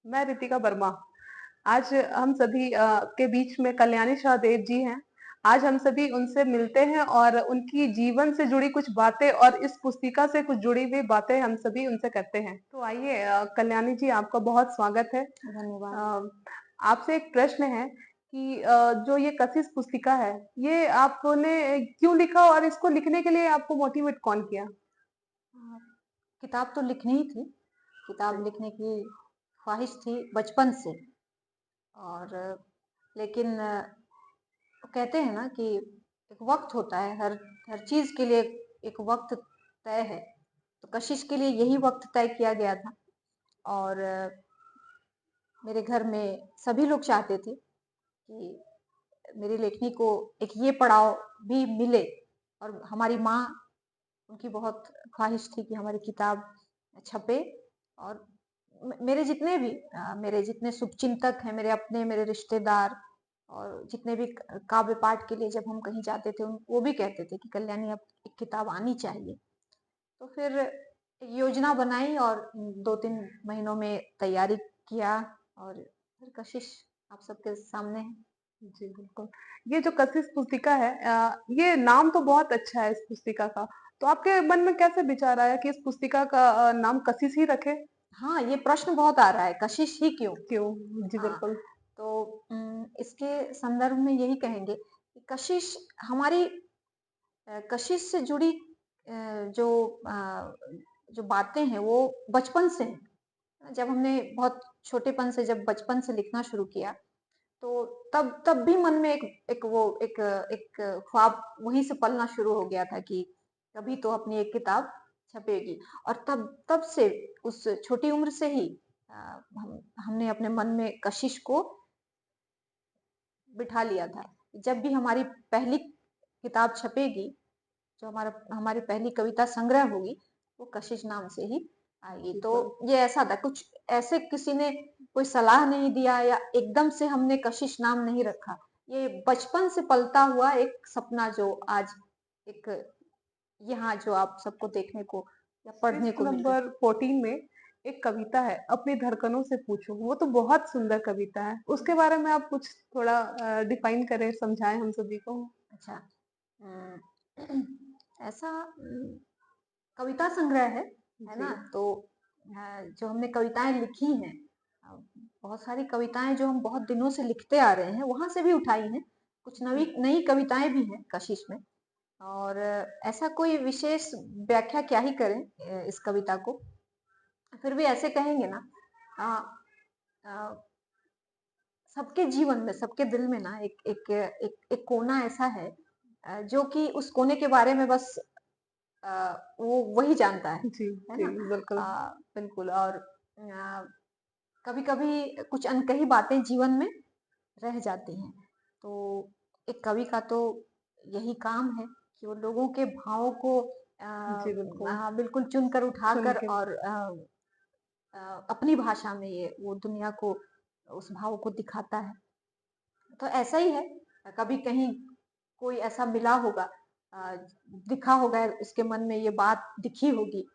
मैं रितिका वर्मा। आज हम सभी के बीच में कल्याणी शाहदेव जी हैं। आज हम सभी उनसे मिलते हैं और उनकी जीवन से जुड़ी कुछ बातें और इस पुस्तिका से कुछ जुड़ी हुई बातें हम सभी उनसे करते हैं। तो आइए कल्याणी जी, आपका बहुत स्वागत है। धन्यवाद। आपसे एक प्रश्न है कि जो ये कशिश पुस्तिका है, ये आपने क्यों लिखा और इसको लिखने के लिए आपको मोटिवेट कौन किया? हाँ, किताब तो लिखनी ही थी, जी। किताब लिखने की ख्वाहिश थी बचपन से। और लेकिन कहते हैं ना कि एक वक्त होता है, हर हर चीज के लिए एक वक्त तय है। तो कशिश के लिए यही वक्त तय किया गया था। और मेरे घर में सभी लोग चाहते थे कि मेरी लेखनी को एक ये पड़ाव भी मिले। और हमारी माँ, उनकी बहुत ख्वाहिश थी कि हमारी किताब छपे। और मेरे जितने भी मेरे जितने शुभचिंतक हैं, मेरे अपने, मेरे रिश्तेदार, और जितने भी काव्य पाठ के लिए जब हम कहीं जाते थे, वो भी कहते थे कि कल्याणी अब एक किताब आनी चाहिए। तो फिर एक योजना बनाई और 2-3 महीनों में तैयारी किया। और फिर कशिश आप सबके सामने है। जी, बिल्कुल। ये जो कशिश पुस्तिका है, ये नाम तो बहुत अच्छा है इस पुस्तिका का। तो आपके मन में कैसे विचार आया कि इस पुस्तिका का नाम कशिश ही रखें? हाँ, ये प्रश्न बहुत आ रहा है, कशिश ही क्यों? क्यों? जी, हाँ, बिल्कुल। तो इसके संदर्भ में यही कहेंगे कि कशिश हमारी कशिश से जुड़ी जो जो बातें हैं वो बचपन से हैं। जब हमने बहुत छोटेपन से, जब बचपन से लिखना शुरू किया, तो तब तब भी मन में एक ख्वाब वहीं से पलना शुरू हो गया था कि कभी तो अपनी एक किताब छपेगी। और तब तब से, उस छोटी उम्र से ही हमने अपने मन में कशिश को बिठा लिया था। जब भी हमारी पहली किताब छपेगी, जो हमारा हमारी पहली कविता संग्रह होगी, वो कशिश नाम से ही आएगी। तो बिल्कुल। ये ऐसा था, कुछ ऐसे किसी ने कोई सलाह नहीं दिया या एकदम से हमने कशिश नाम नहीं रखा। ये बचपन से पलता हुआ एक सपना जो आज एक यहाँ जो आप सबको देखने को या पढ़ने पृष्ठ को मिल रहा नंबर 14 में एक कविता है, अपनी धड़कनों से पूछो। वो तो बहुत सुंदर कविता है। है। उसके बारे में आप कुछ थोड़ा डिफाइन करें, समझाएँ हम सभी को? अच्छा। ऐसा कविता संग्रह है जी। ना? तो जो हमने कविताएं लिखी हैं, अ, बहुत सारी कविताएं जो हम बहुत दिनों से लिखते आ रहे हैं, वहां से भी उठाई हैं। कुछ जी। नई नई कविताएं भी हैं कशिश में। और ऐसा कोई विशेष व्याख्या क्या ही करें इस कविता को। फिर भी ऐसे कहेंगे ना, अ, अ, सबके जीवन में, सबके दिल में ना एक कोना ऐसा है, जो कि उस कोने के बारे में बस अ, वो वही जानता जी, है जी, ना? बिल्कुल। बिल्कुल। और कभी-कभी कुछ अनकही बातें जीवन में रह जाती हैं। तो एक कवि का तो यही काम है कि वो लोगों के भावों को जी, बिल्कुल। बिल्कुल चुनकर सुन उठाकर के और अपनी भाषा में ये वो दुनिया को, उस भाव को दिखाता है। तो ऐसा ही है, कभी कहीं कोई ऐसा मिला होगा, अ, दिखा होगा, उसके मन में ये बात दिखी होगी,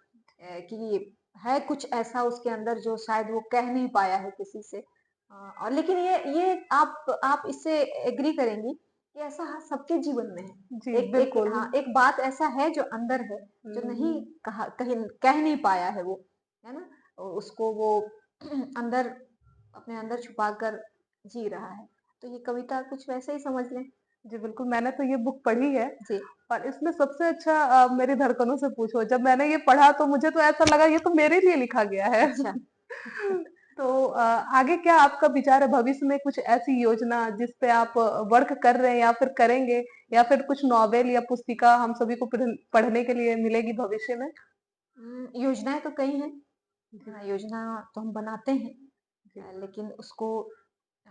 कि है कुछ ऐसा उसके अंदर जो शायद वो कह नहीं पाया है किसी से। और लेकिन ये आप इससे एग्री करेंगी कि ऐसा सबके जीवन में है। जी, एक एक बिल्कुल। हाँ, एक बात ऐसा है जो अंदर है, जो नहीं हुँ। कहा, कहीं कह नहीं पाया है वो, है ना? उसको वो अंदर, अपने अंदर छुपा कर जी रहा है। तो ये कविता कुछ वैसे ही समझ लें। जी, बिल्कुल, मैंने तो ये बुक पढ़ी है जी। और इसमें सबसे अच्छा मेरी धड़कनों से पूछो, जब मैंने ये पढ़ा तो मुझे तो ऐसा लगा ये तो मेरे लिए लिखा गया है। अच्छा। तो आगे क्या आपका विचार है, भविष्य में कुछ ऐसी योजना जिस पे आप वर्क कर रहे हैं या फिर करेंगे, या फिर कुछ नॉवेल या पुस्तिका हम सभी को पढ़ने के लिए मिलेगी भविष्य में? योजनाएँ तो कई हैं। जी, योजना तो हम बनाते हैं, जी, लेकिन उसको अ,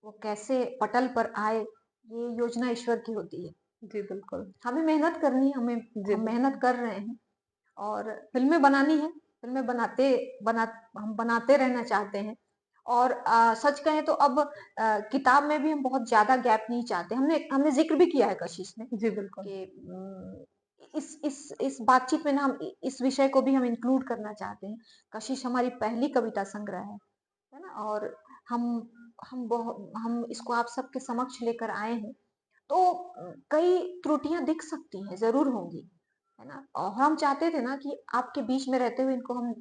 वो कैसे पटल पर आए, ये योजना ईश्वर की होती है। जी, बिल्कुल। हमें मेहनत करनी है, जी, हम मेहनत बिल्कुल। कर रहे हैं। और फ़िल्में बनानी है, फ़िल्में बना हम बनाते रहना चाहते हैं। और सच कहें तो अब किताब में भी हम बहुत ज़्यादा गैप नहीं चाहते। हमने हमने ज़िक्र भी किया है कशिश में जी, बिल्कुल। कि इस बातचीत में ना हम इस विषय को भी हम इंक्लूड करना चाहते हैं। कशिश हमारी पहली कविता संग्रह है ना? और हम हम इसको आप सबके समक्ष लेकर आए हैं, तो कई त्रुटियाँ दिख सकती हैं, ज़रूर होंगी, है ना? और हम चाहते थे ना कि आपके बीच में रहते हुए इनको हम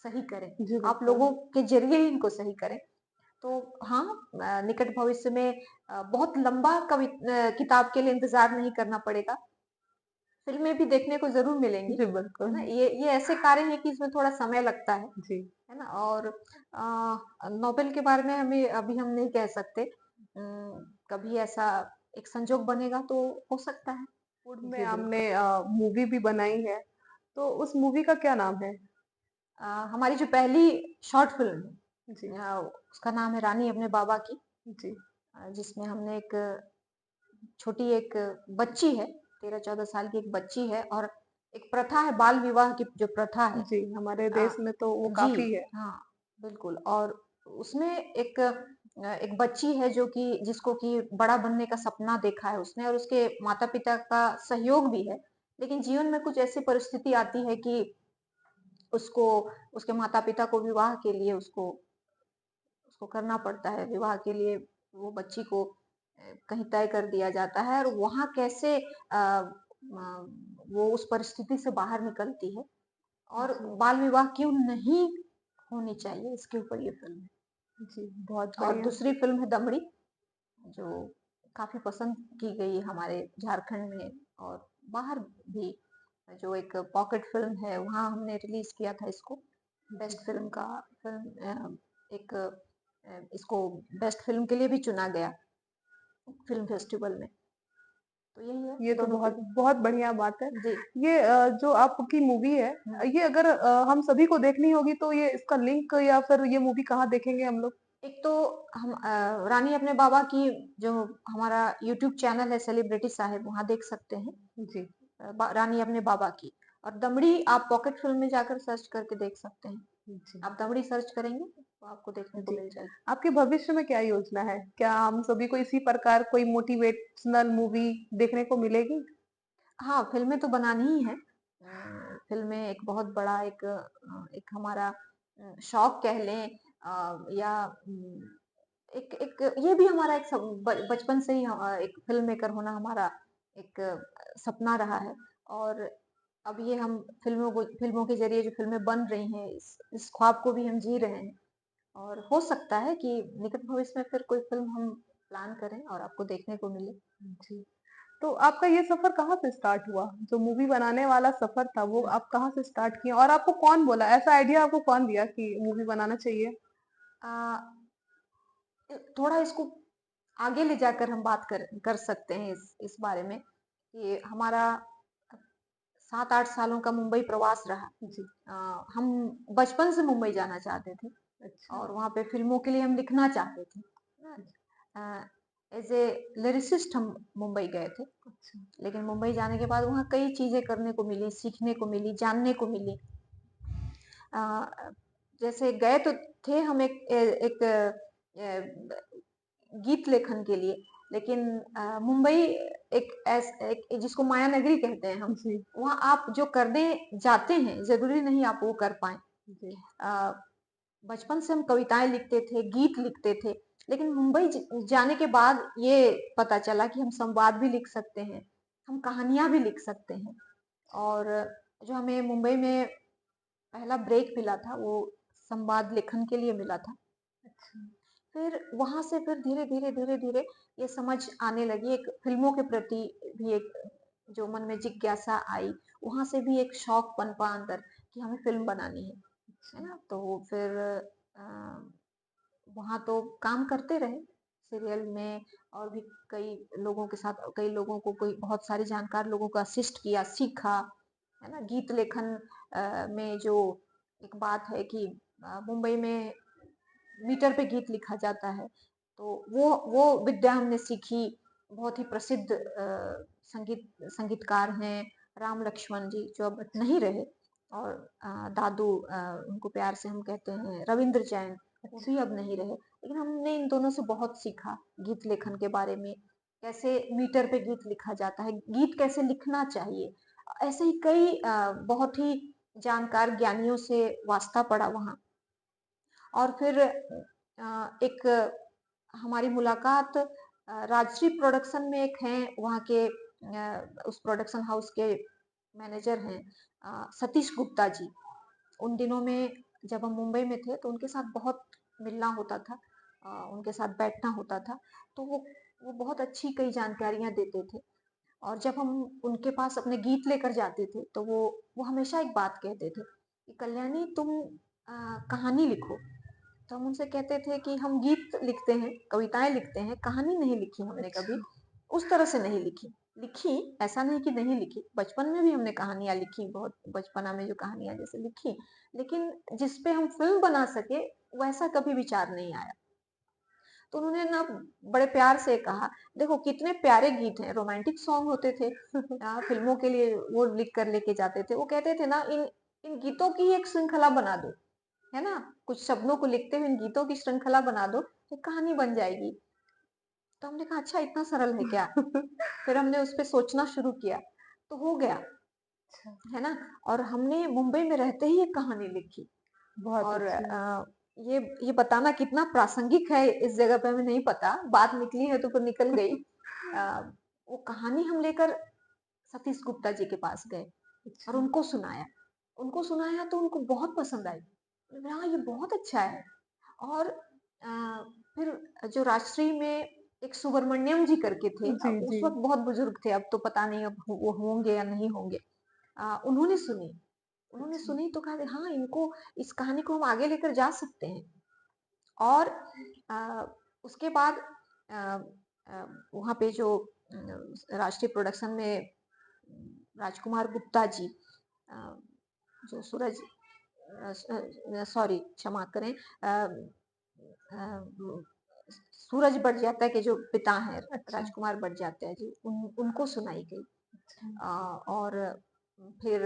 सही करें, जी, आप बिल्कुल। लोगों के ज़रिए ही इनको सही करें। तो हाँ, निकट भविष्य में बहुत लंबा किताब के लिए इंतज़ार नहीं करना पड़ेगा। फ़िल्में भी देखने को ज़रूर मिलेंगी, जी, है बिल्कुल। ना? ये ऐसे कार्य हैं कि इसमें थोड़ा समय लगता जी। है ना? और नोबेल के बारे में हमें अभी हम नहीं कह सकते। कभी ऐसा एक संजोग बनेगा तो हो सकता है। बॉलीवुड में जी, हमने बिल्कुल। मूवी भी बनाई है, तो उस मूवी का क्या नाम है? हमारी जो पहली शॉर्ट जी, फ़िल्म उसका नाम है रानी अपने बाबा की, जी, जिसमें हमने एक छोटी एक बच्ची है, 13-14 साल की एक बच्ची है और एक प्रथा है बाल विवाह की जो प्रथा है। जी, हमारे अ, देश में तो वो जी, काफ़ी है। हाँ, बिल्कुल और उसमें एक बच्ची है जो कि जिसको कि बड़ा बनने का सपना देखा है उसने और उसके माता-पिता का सहयोग भी है। लेकिन जीवन में कुछ ऐसी परिस्थिति आती है कि उसको उसके माता-पिता को विवाह के लिए उसको करना पड़ता है। विवाह के लिए वो बच्ची को कहीं तय कर दिया जाता है और वहाँ कैसे वो उस परिस्थिति से बाहर निकलती है और जी, बाल विवाह क्यों नहीं होनी चाहिए इसके ऊपर ये फ़िल्म है। जी, बहुत और बढ़िया। दूसरी फ़िल्म है दमड़ी जो काफ़ी पसंद की गई हमारे झारखंड में और बाहर भी। जो एक पॉकेट फ़िल्म है वहाँ हमने रिलीज़ किया था इसको। जी, बेस्ट फ़िल्म का एक इसको बेस्ट फ़िल्म के लिए भी चुना गया फ़िल्म फेस्टिवल में। तो यही है ये तो दोनों बहुत फ़िल्म। बहुत बढ़िया बात है। जी। ये जो आपकी मूवी है, हुँ। ये अगर हम सभी को देखनी होगी तो ये इसका लिंक या फिर ये मूवी कहाँ देखेंगे हम लोग? एक तो हम रानी अपने बाबा की जो हमारा यूट्यूब चैनल है सेलिब्रिटी साहिब वहाँ देख सकते हैं। जी, रानी अपने बाबा की और दमड़ी आप पॉकेट फिल्म में जाकर सर्च करके देख सकते हैं। जी, आप दमड़ी सर्च करेंगे तो आपको देखने को जी। मिल जाएगी। आपके भविष्य में क्या योजना है? क्या हम सभी को इसी प्रकार कोई मोटिवेशनल मूवी देखने को मिलेगी? हाँ, फिल्में तो बनानी ही है। फिल्में एक बहुत बड़ा एक हमारा शौक कह लें या एक एक ये भी हमारा एक बचपन से ही एक फिल्म मेकर होना हमारा एक सपना रहा है और अब ये हम फिल्मों के ज़रिए जो फ़िल्में बन रही हैं, इस ख्वाब को भी हम जी रहे हैं और हो सकता है कि निकट भविष्य में फिर कोई फ़िल्म हम प्लान करें और आपको देखने को मिले। जी। तो आपका ये सफ़र कहाँ से स्टार्ट हुआ? जो मूवी बनाने वाला सफ़र था वो हुँ। आप कहाँ से स्टार्ट किए? और आपको कौन बोला? ऐसा आइडिया आपको कौन दिया कि मूवी बनाना चाहिए? अ, थोड़ा इसको आगे ले जाकर हम बात कर सकते हैं इस बारे में कि हमारा 7-8 सालों का मुंबई प्रवास रहा। जी, हम बचपन से मुंबई जाना चाहते थे अच्छा, और वहाँ पे फ़िल्मों के लिए हम लिखना चाहते थे। एज़ ए लिरिसिस्ट हम मुंबई गए थे। अच्छा, लेकिन मुंबई जाने के बाद वहाँ कई चीज़ें करने को मिली, सीखने को मिली, जानने को मिली। अ, जैसे गए तो थे हम एक गीत लेखन के लिए, लेकिन मुंबई एक जिसको माया नगरी कहते हैं हम, जी, वहाँ आप जो करने जाते हैं, ज़रूरी नहीं आप वो कर पाएँ। जी, अ, बचपन से हम कविताएँ लिखते थे, गीत लिखते थे, लेकिन मुंबई जाने के बाद ये पता चला कि हम संवाद भी लिख सकते हैं, हम कहानियाँ भी लिख सकते हैं और जो हमें मुंबई में पहला ब्रेक मिला था, वो संवाद लेखन के लिए मिला था। अच्छा, फिर वहाँ से फिर धीरे-धीरे ये समझ आने लगी एक फ़िल्मों के प्रति भी एक जो मन में जिज्ञासा आई, वहाँ से भी एक शौक पनपा अंदर कि हमें फ़िल्म बनानी है अच्छा, ना? तो फिर अ, वहाँ तो काम करते रहे सीरियल में और भी कई लोगों के साथ कई लोगों को कोई बहुत सारे जानकार लोगों को असिस्ट किया, सीखा, है ना? गीत लेखन में जो एक बात है कि मुंबई में मीटर पे गीत लिखा जाता है, तो वो विद्या हमने सीखी। बहुत ही प्रसिद्ध संगीतकार हैं राम लक्ष्मण जी जो अब अच्छा, नहीं रहे और दादू उनको प्यार से हम कहते हैं रविंद्र जैन, वो भी अच्छा, अब नहीं रहे। लेकिन हमने इन दोनों से बहुत सीखा गीत लेखन के बारे में, कैसे मीटर पे गीत लिखा जाता है, गीत कैसे लिखना चाहिए। ऐसे ही कई बहुत ही जानकार ज्ञानियों से वास्ता पड़ा वहाँ। और फिर एक हमारी मुलाकात राजश्री प्रोडक्शन में एक हैं, वहाँ के उस प्रोडक्शन हाउस के मैनेजर हैं सतीश गुप्ता जी। उन दिनों में जब हम मुंबई में थे तो उनके साथ बहुत मिलना होता था, उनके साथ बैठना होता था। तो वो बहुत अच्छी कई जानकारियाँ देते थे, और जब हम उनके पास अपने गीत लेकर जाते थे तो वो हमेशा एक बात कहते थे कि कल्याणी तुम कहानी लिखो। तो हम उनसे कहते थे कि हम गीत लिखते हैं, कविताएं लिखते हैं, कहानी नहीं लिखी हमने कभी, अच्छा। उस तरह से नहीं लिखी। लिखी, ऐसा नहीं कि नहीं लिखी, बचपन में भी हमने कहानियां लिखी, बहुत बचपना में जो कहानियां जैसे लिखी, लेकिन जिस पे हम फिल्म बना सके वैसा कभी विचार नहीं आया। तो उन्होंने ना बड़े प्यार से कहा, देखो कितने प्यारे गीत हैं, रोमांटिक सॉन्ग होते थे, फिल्मों के लिए वो लिख कर लेके जाते थे। वो कहते थे ना, इन इन गीतों की एक श्रृंखला बना दो, है ना, कुछ शब्दों को लिखते हुए इन गीतों की श्रृंखला बना दो तो कहानी बन जाएगी। तो हमने कहा अच्छा इतना सरल है क्या? फिर हमने उस पे सोचना शुरू किया, तो हो गया, अच्छा, है ना। और हमने मुंबई में रहते ही एक कहानी लिखी। बहुत और अच्छी। ये बताना कितना प्रासंगिक है इस जगह पे हमें नहीं पता, बात निकली है तो फिर निकल गई। अ, वो कहानी हम लेकर सतीश गुप्ता जी के पास गए और अच्छा। उनको सुनाया तो उनको बहुत पसंद आई। हाँ, ये बहुत अच्छा है। और फिर जो राजश्री में एक सुब्रमण्यम जी करके थे, जी, उस जी। वक्त बहुत बुजुर्ग थे, अब तो पता नहीं अब वो होंगे या नहीं होंगे। उन्होंने सुनी, अच्छा। तो कहा हाँ, इनको, इस कहानी को हम आगे लेकर जा सकते हैं। और अ, उसके बाद अ, वहाँ पे जो राष्ट्रीय प्रोडक्शन में राजकुमार गुप्ता जी, अ, जो सॉरी क्षमा करें, सूरज बड़जात्या के जो पिता हैं, अच्छा। राजकुमार बड़जात्या जी, उनको सुनाई गई। अच्छा। और फिर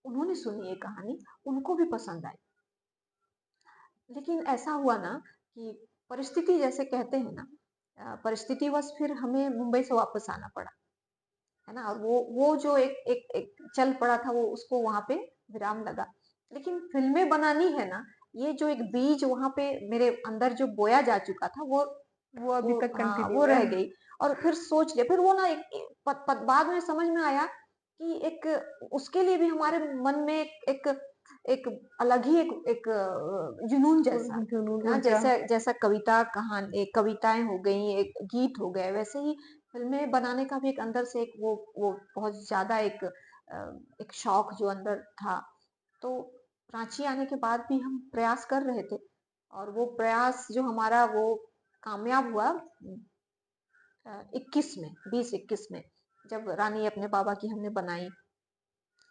उन्होंने सुनी ये कहानी, उनको भी पसंद आई। लेकिन ऐसा हुआ ना कि परिस्थिति जैसे कहते हैं ना, परिस्थितिवश फिर हमें मुंबई से वापस आना पड़ा, है ना। और वो जो एक चल पड़ा था, वो उसको वहां पे विराम लगा। लेकिन फिल्में बनानी है ना, ये जो एक बीज वहां पे मेरे अंदर जो बोया जा चुका था, वो अभी तक हाँ, वो कंटिन्यू है। रह गई। और फिर सोच लिया, फिर वो ना बाद में समझ में आया कि एक उसके लिए भी हमारे मन में एक एक अलग ही एक जुनून जैसा, जुनून, हाँ, ऊर्जा। जैसा जैसा कविताएं हो गई, एक गीत हो गए, वैसे ही फिल्में बनाने का भी एक अंदर से एक वो बहुत ज्यादा एक शौक जो अंदर था। तो रांची आने के बाद भी हम प्रयास कर रहे थे, और वो प्रयास जो हमारा वो कामयाब हुआ 21 में, 2021 में, जब रानी अपने बाबा की हमने बनाई,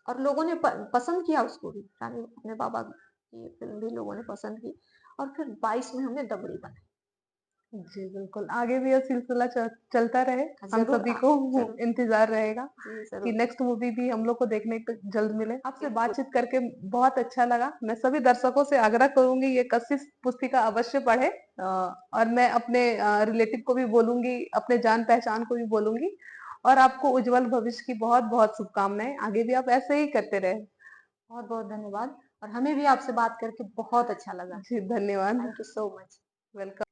और लोगों ने पसंद किया उसको भी, रानी अपने बाबा की फिल्म भी लोगों ने पसंद की। और फिर 22 में हमने दबड़ी बनाई। जी, बिल्कुल। आगे भी ये सिलसिला चलता रहे। हम जरूर, सभी को जरूर, इंतज़ार रहेगा जी कि जरूर, नेक्स्ट मूवी भी हम लोग को देखने को जल्द मिले। आपसे बिल्कुल। बातचीत करके बहुत अच्छा लगा। मैं सभी दर्शकों से आग्रह करूँगी ये कशिश पुस्तिका अवश्य पढ़ें, और मैं अपने रिलेटिव को भी बोलूँगी, अपने जान-पहचान को भी बोलूँगी, और आपको उज्जवल भविष्य की बहुत-बहुत शुभकामनाएँ। आगे भी आप ऐसे ही करते रहें। बहुत बहुत धन्यवाद, और हमें भी आपसे बात करके बहुत अच्छा लगा। जी, धन्यवाद। Thank you so much. Welcome.